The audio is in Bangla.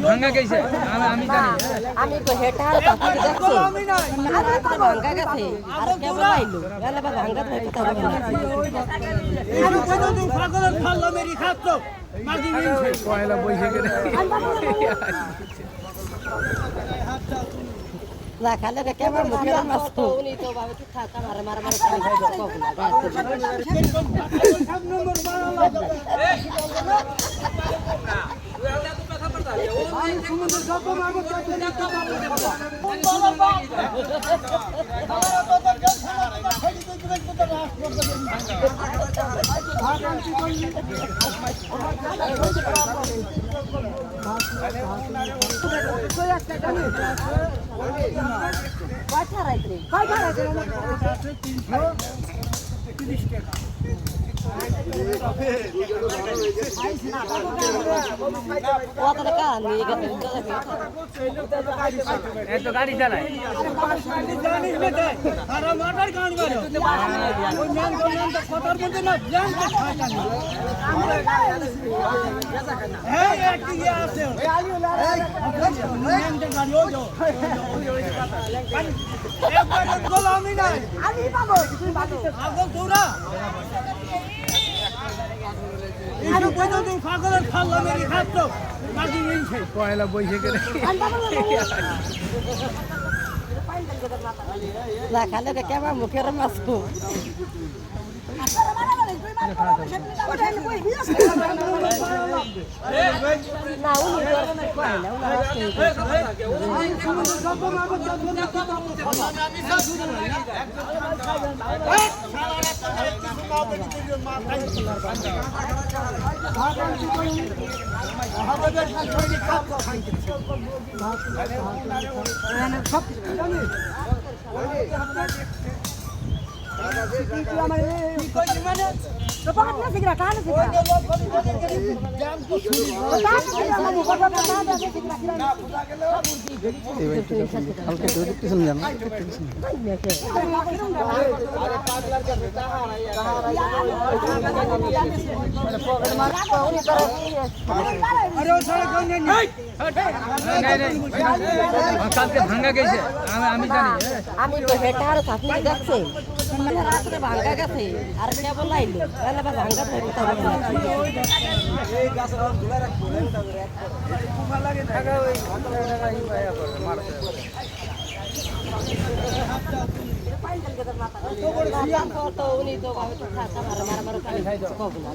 ভাঙা গেছে আমি জানি আমি তো হেটা আর কথা দেখছি আর তো ভাঙা গেছে আর কেবল আইলো এলা বা ভাঙা তো কথা বলে আর কত দিন পাগলের ফাল্লা মেরি খাচ্ছো মাগি নিছে পয়লা বইছে গেলে না খালে রে কেমন মুখের মাছ তো উনি তো ভাবে কি খাতা মারে মারে মারে খাই খাই কব না গাছ সব নম্বর 12 লাগবে এই সমুদ্র সব মাগো তো নিতে পারবে কোন বলার বাপ আমার তো গেল না ফেলি তো দিবেন তো রাস করতে দিন ভাগান্তি করলি কয়টা রাইতে কয়টা রাইতে 330 টাকা কত টাকা নিয়ে গেছে এত গাড়ি চালায় জানিস না আর মাটার গান বাজে ওই মান করলাম তো কথার মধ্যে না জান তো খাটা না হ্যাঁ একটি আছে মান তো গাড়ি ও যো একবার গোলামি নাই আমি পাবো তুই পাবো আগল তোরা আর কত দিন পাগলের ফাল্লা মেরি খাচ্ছো মাগি নিছে পয়লা বইছে গেলে না খালে রে কেমন মুখের মাছ তো না উনি কয় না ভাঙা গেছে আমি জানি আমি তো হেটা আর আপনি দেখছি রাত্রে ভাঙা গেছে আর কেবল আইলো এলা বা ভাঙা তো কথা বলে এই গাছ ধুলা রাখবো লাগে থাকা ওই উনি তো ভাবে খাতা মারে মারে মারে খাই কব না